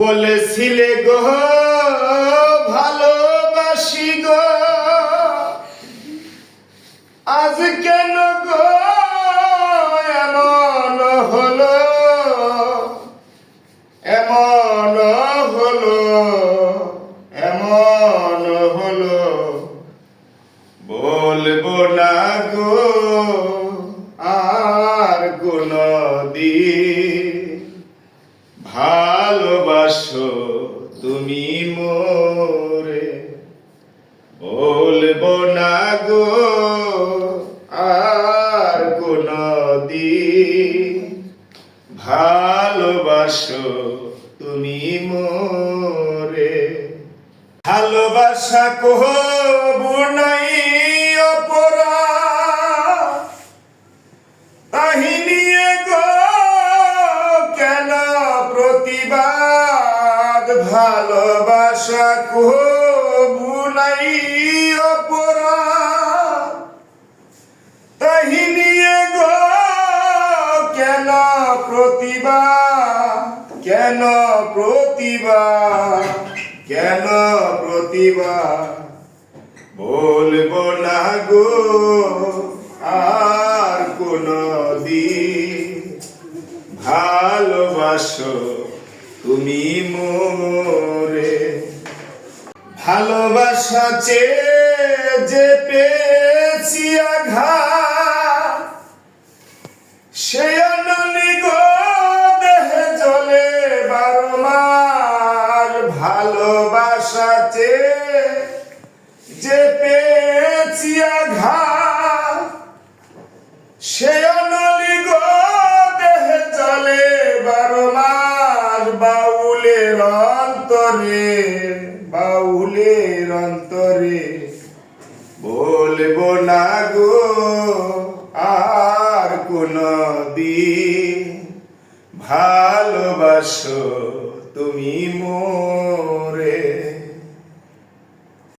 বলেছিলে গো ভালোবাসি গো, আজ কেন গো এমন হলো, এমন হলো, এমন হলো। বলবো না গো আর কোনদিন, ভালোবাসো তুমি মোরে। বলবো না গো আর কোনদিন, ভালোবাসো তুমি মোরে। ভালোবাসা কহবো নাই অপরাধ, তাহি নিয়ে গো কেন প্রতিবাদ। ভালোবাসা কহবো নাই অপরাধ, তাহি নিয়ে গো কেন প্রতিবাদ, কেন প্রতিবাদ, কেন প্রতিবাদ। বলবো না গো আর কোনদিন, ভালোবাসো তুমি মোরে। ভালোবাসা চেয়ে যে পেয়েছি আঘাত, সে অনলি গো দেহে জ্বলে বারবার। ভালোবাসা চেয়ে যে পেয়েছি আঘাত, সে অনলি গো দেহে জ্বলে বারবার। বাউলের অন্তরে, বাউলের অন্তরে। বলবো না গো আর কোনদিন, ভালোবাসো তুমি মোরে।